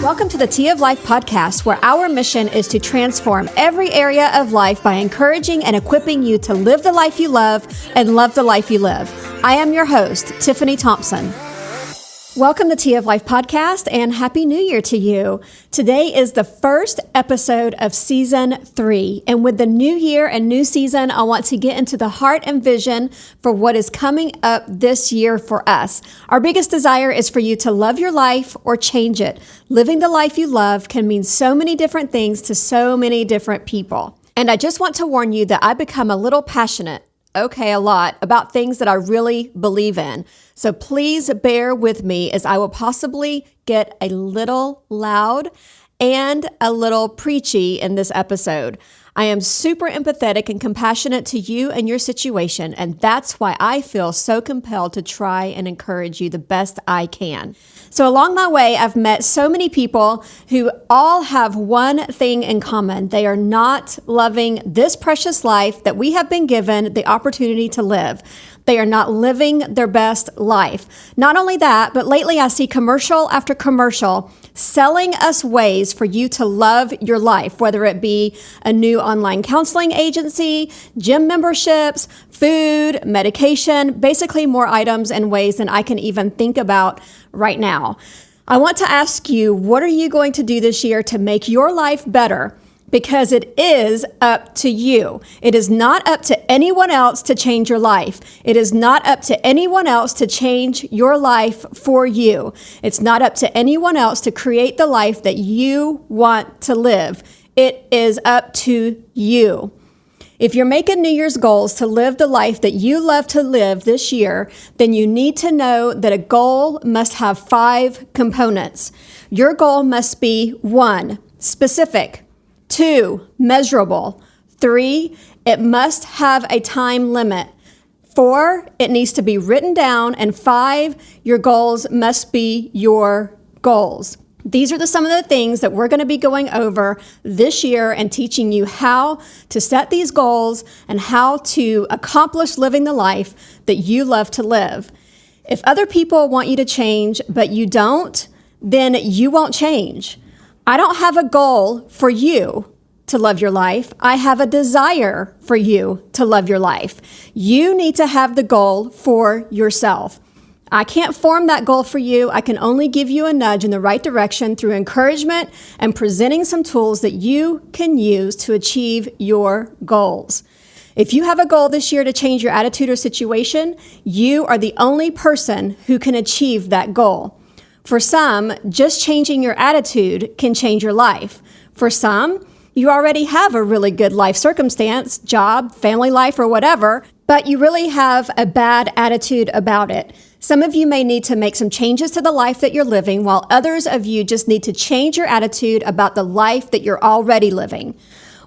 Welcome to the Tea of Life podcast, where our mission is to transform every area of life by encouraging and equipping you to live the life you love and love the life you live. I am your host, Tiffany Thompson. Welcome to Tea of Life podcast and Happy New Year to you. Today is the first episode of season 3. And with the new year and new season, I want to get into the heart and vision for what is coming up this year for us. Our biggest desire is for you to love your life or change it. Living the life you love can mean so many different things to so many different people. And I just want to warn you that I become a little passionate, a lot, about things that I really believe in. So please bear with me as I will possibly get a little loud and a little preachy in this episode. I am super empathetic and compassionate to you and your situation, and that's why I feel so compelled to try and encourage you the best I can. So along my way, I've met so many people who all have one thing in common. They are not loving this precious life that we have been given the opportunity to live. They are not living their best life. Not only that, but lately I see commercial after commercial selling us ways for you to love your life, whether it be a new online counseling agency, gym memberships, food, medication, basically more items and ways than I can even think about right now. I want to ask you, what are you going to do this year to make your life better? Because it is up to you. It is not up to anyone else to change your life. It is not up to anyone else to change your life for you. It's not up to anyone else to create the life that you want to live. It is up to you. If you're making New Year's goals to live the life that you love to live this year, then you need to know that a goal must have 5 components. Your goal must be 1, specific. 2, measurable. 3, it must have a time limit. 4, it needs to be written down. And 5, your goals must be your goals. These are some of the things that we're going to be going over this year and teaching you how to set these goals and how to accomplish living the life that you love to live. If other people want you to change, but you don't, then you won't change. I don't have a goal for you to love your life. I have a desire for you to love your life. You need to have the goal for yourself. I can't form that goal for you. I can only give you a nudge in the right direction through encouragement and presenting some tools that you can use to achieve your goals. If you have a goal this year to change your attitude or situation, you are the only person who can achieve that goal. For some, just changing your attitude can change your life. For some, you already have a really good life circumstance, job, family life, or whatever, but you really have a bad attitude about it. Some of you may need to make some changes to the life that you're living, while others of you just need to change your attitude about the life that you're already living.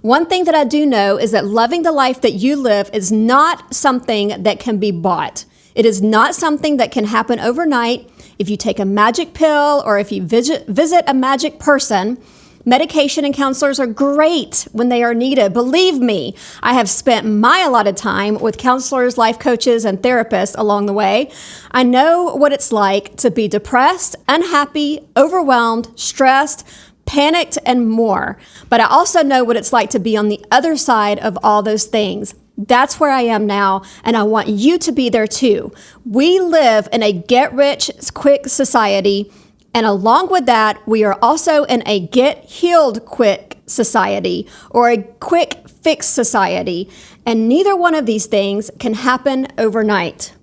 One thing that I do know is that loving the life that you live is not something that can be bought. It is not something that can happen overnight. If you take a magic pill or if you visit a magic person, medication and counselors are great when they are needed. Believe me, I have spent my allotted time with counselors, life coaches, and therapists along the way. I know what it's like to be depressed, unhappy, overwhelmed, stressed, panicked, and more. But I also know what it's like to be on the other side of all those things. That's where I am now, and I want you to be there too. We live in a get-rich-quick society, and along with that, we are also in a get-healed-quick society, or a quick-fix society, and neither one of these things can happen overnight.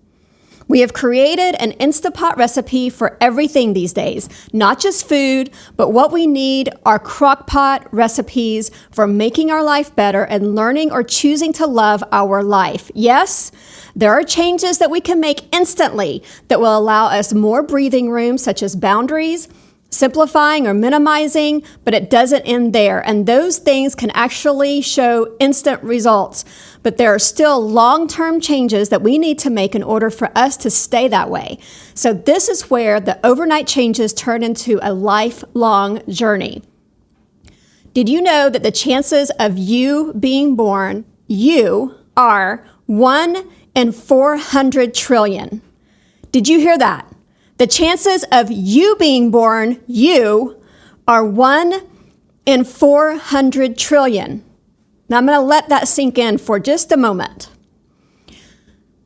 We have created an Instapot recipe for everything these days, not just food, but what we need are crockpot recipes for making our life better and learning or choosing to love our life. Yes, there are changes that we can make instantly that will allow us more breathing room, such as boundaries, simplifying or minimizing, but it doesn't end there. And those things can actually show instant results. But there are still long-term changes that we need to make in order for us to stay that way. So this is where the overnight changes turn into a lifelong journey. Did you know that the chances of you being born, you are 1 in 400 trillion? Did you hear that? The chances of you being born, you, are 1 in 400 trillion. Now I'm going to let that sink in for just a moment.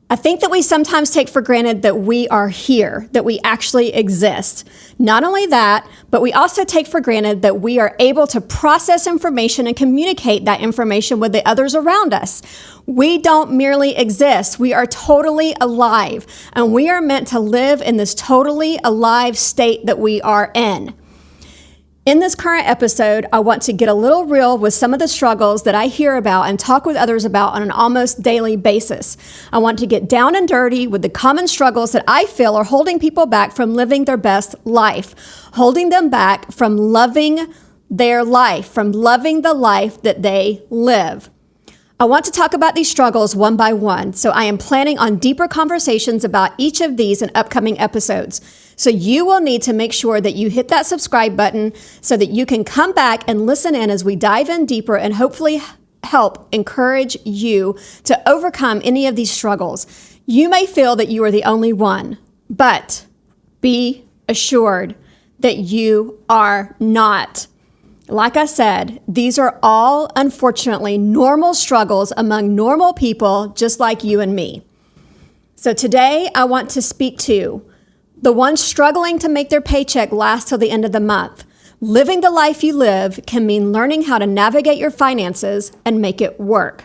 I think that we sometimes take for granted that we are here, that we actually exist. Not only that, but we also take for granted that we are able to process information and communicate that information with the others around us. We don't merely exist. We are totally alive, and we are meant to live in this totally alive state that we are in. In this current episode, I want to get a little real with some of the struggles that I hear about and talk with others about on an almost daily basis. I want to get down and dirty with the common struggles that I feel are holding people back from living their best life, holding them back from loving their life, from loving the life that they live. I want to talk about these struggles one by one, so I am planning on deeper conversations about each of these in upcoming episodes. So you will need to make sure that you hit that subscribe button so that you can come back and listen in as we dive in deeper and hopefully help encourage you to overcome any of these struggles. You may feel that you are the only one, but be assured that you are not. Like I said, these are all, unfortunately, normal struggles among normal people just like you and me. So today, I want to speak to the ones struggling to make their paycheck last till the end of the month. Living the life you live can mean learning how to navigate your finances and make it work.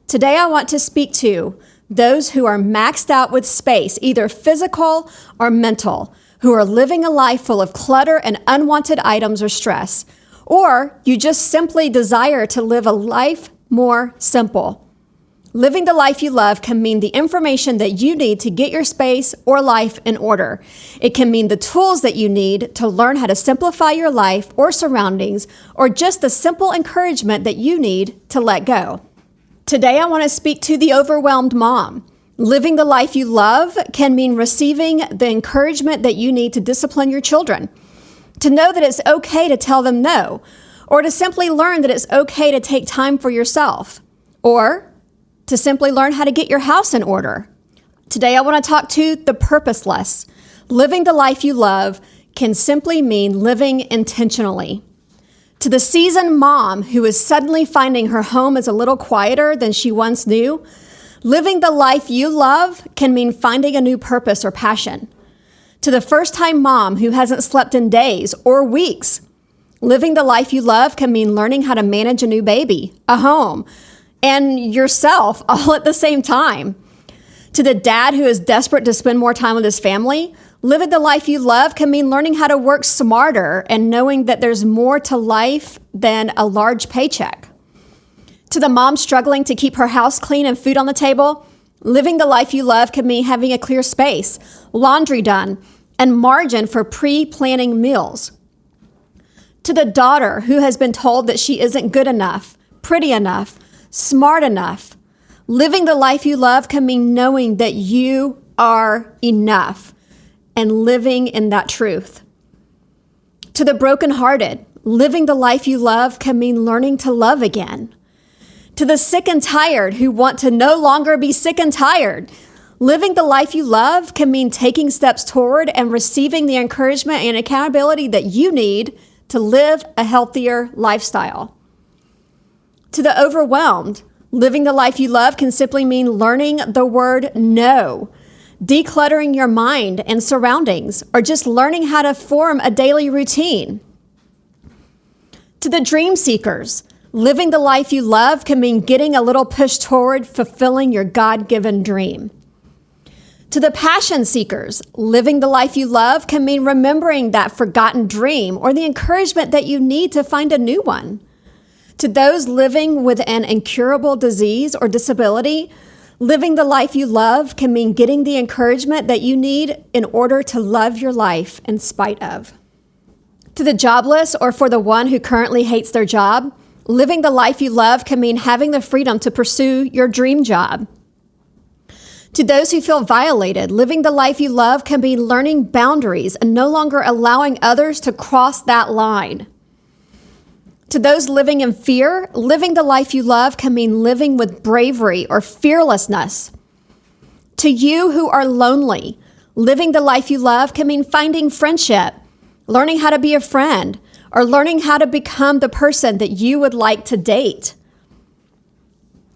Today, I want to speak to those who are maxed out with space, either physical or mental, who are living a life full of clutter and unwanted items or stress, or you just simply desire to live a life more simple. Living the life you love can mean the information that you need to get your space or life in order. It can mean the tools that you need to learn how to simplify your life or surroundings, or just the simple encouragement that you need to let go. Today, I want to speak to the overwhelmed mom. Living the life you love can mean receiving the encouragement that you need to discipline your children, to know that it's okay to tell them no, or to simply learn that it's okay to take time for yourself, or to simply learn how to get your house in order. Today, I want to talk to the purposeless. Living the life you love can simply mean living intentionally. To the seasoned mom who is suddenly finding her home is a little quieter than she once knew, living the life you love can mean finding a new purpose or passion. To the first-time mom who hasn't slept in days or weeks, living the life you love can mean learning how to manage a new baby, a home, and yourself all at the same time. To the dad who is desperate to spend more time with his family, living the life you love can mean learning how to work smarter and knowing that there's more to life than a large paycheck. To the mom struggling to keep her house clean and food on the table, living the life you love can mean having a clear space, laundry done, and margin for pre-planning meals. To the daughter who has been told that she isn't good enough, pretty enough, smart enough, living the life you love can mean knowing that you are enough and living in that truth. To the brokenhearted, living the life you love can mean learning to love again. To the sick and tired who want to no longer be sick and tired, living the life you love can mean taking steps toward and receiving the encouragement and accountability that you need to live a healthier lifestyle. To the overwhelmed, living the life you love can simply mean learning the word no, decluttering your mind and surroundings, or just learning how to form a daily routine. To the dream seekers, living the life you love can mean getting a little push toward fulfilling your God-given dream. To the passion seekers, living the life you love can mean remembering that forgotten dream or the encouragement that you need to find a new one. To those living with an incurable disease or disability, living the life you love can mean getting the encouragement that you need in order to love your life in spite of. To the jobless, or for the one who currently hates their job, living the life you love can mean having the freedom to pursue your dream job. To those who feel violated, living the life you love can be learning boundaries and no longer allowing others to cross that line. To those living in fear, living the life you love can mean living with bravery or fearlessness. To you who are lonely, living the life you love can mean finding friendship, learning how to be a friend, or learning how to become the person that you would like to date.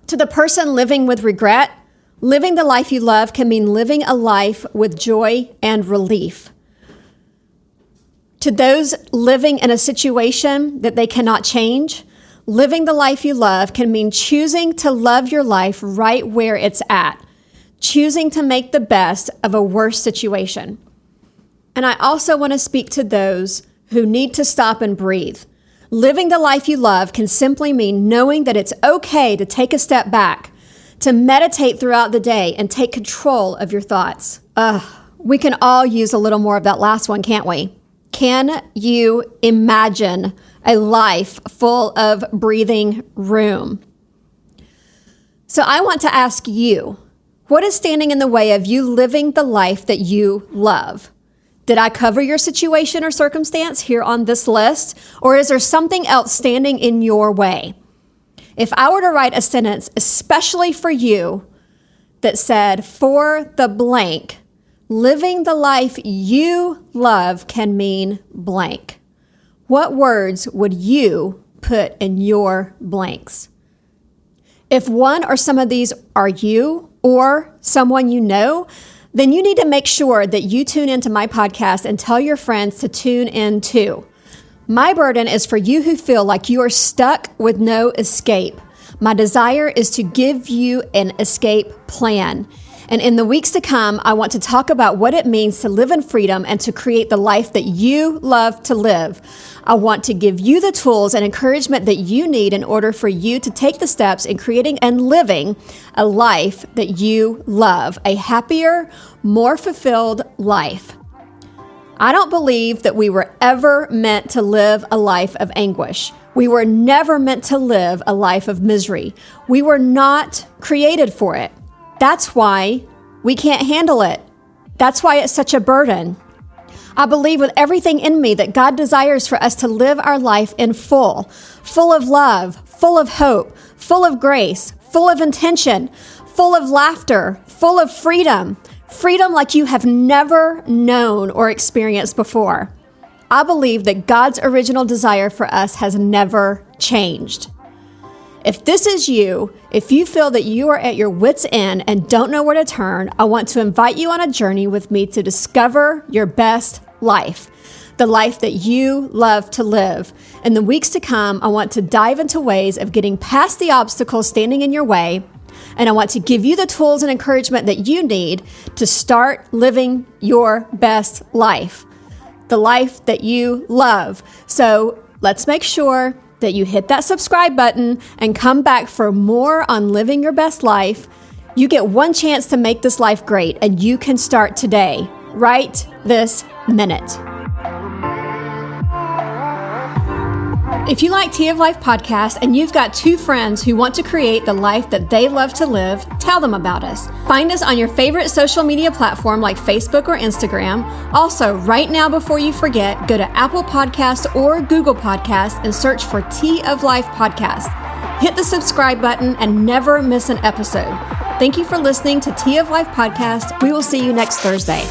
To the person living with regret, living the life you love can mean living a life with joy and relief. To those living in a situation that they cannot change, living the life you love can mean choosing to love your life right where it's at, choosing to make the best of a worse situation. And I also want to speak to those who need to stop and breathe. Living the life you love can simply mean knowing that it's okay to take a step back, to meditate throughout the day and take control of your thoughts. We can all use a little more of that last one, can't we? Can you imagine a life full of breathing room? So I want to ask you, what is standing in the way of you living the life that you love? Did I cover your situation or circumstance here on this list? Or is there something else standing in your way? If I were to write a sentence, especially for you, that said, for the blank, living the life you love can mean blank, what words would you put in your blanks? If one or some of these are you or someone you know, then you need to make sure that you tune into my podcast and tell your friends to tune in too. My burden is for you who feel like you are stuck with no escape. My desire is to give you an escape plan. And in the weeks to come, I want to talk about what it means to live in freedom and to create the life that you love to live. I want to give you the tools and encouragement that you need in order for you to take the steps in creating and living a life that you love, a happier, more fulfilled life. I don't believe that we were ever meant to live a life of anguish. We were never meant to live a life of misery. We were not created for it. That's why we can't handle it. That's why it's such a burden. I believe with everything in me that God desires for us to live our life in full of love, full of hope, full of grace, full of intention, full of laughter, full of freedom like you have never known or experienced before. I believe that God's original desire for us has never changed. If this is you, if you feel that you are at your wit's end and don't know where to turn, I want to invite you on a journey with me to discover your best life, the life that you love to live. In the weeks to come, I want to dive into ways of getting past the obstacles standing in your way, and I want to give you the tools and encouragement that you need to start living your best life, the life that you love. So let's make sure that you hit that subscribe button and come back for more on living your best life. You get one chance to make this life great, and you can start today, right this minute. If you like Tea of Life podcast and you've got two friends who want to create the life that they love to live, tell them about us. Find us on your favorite social media platform like Facebook or Instagram. Also, right now before you forget, go to Apple Podcasts or Google Podcasts and search for Tea of Life podcast. Hit the subscribe button and never miss an episode. Thank you for listening to Tea of Life podcast. We will see you next Thursday.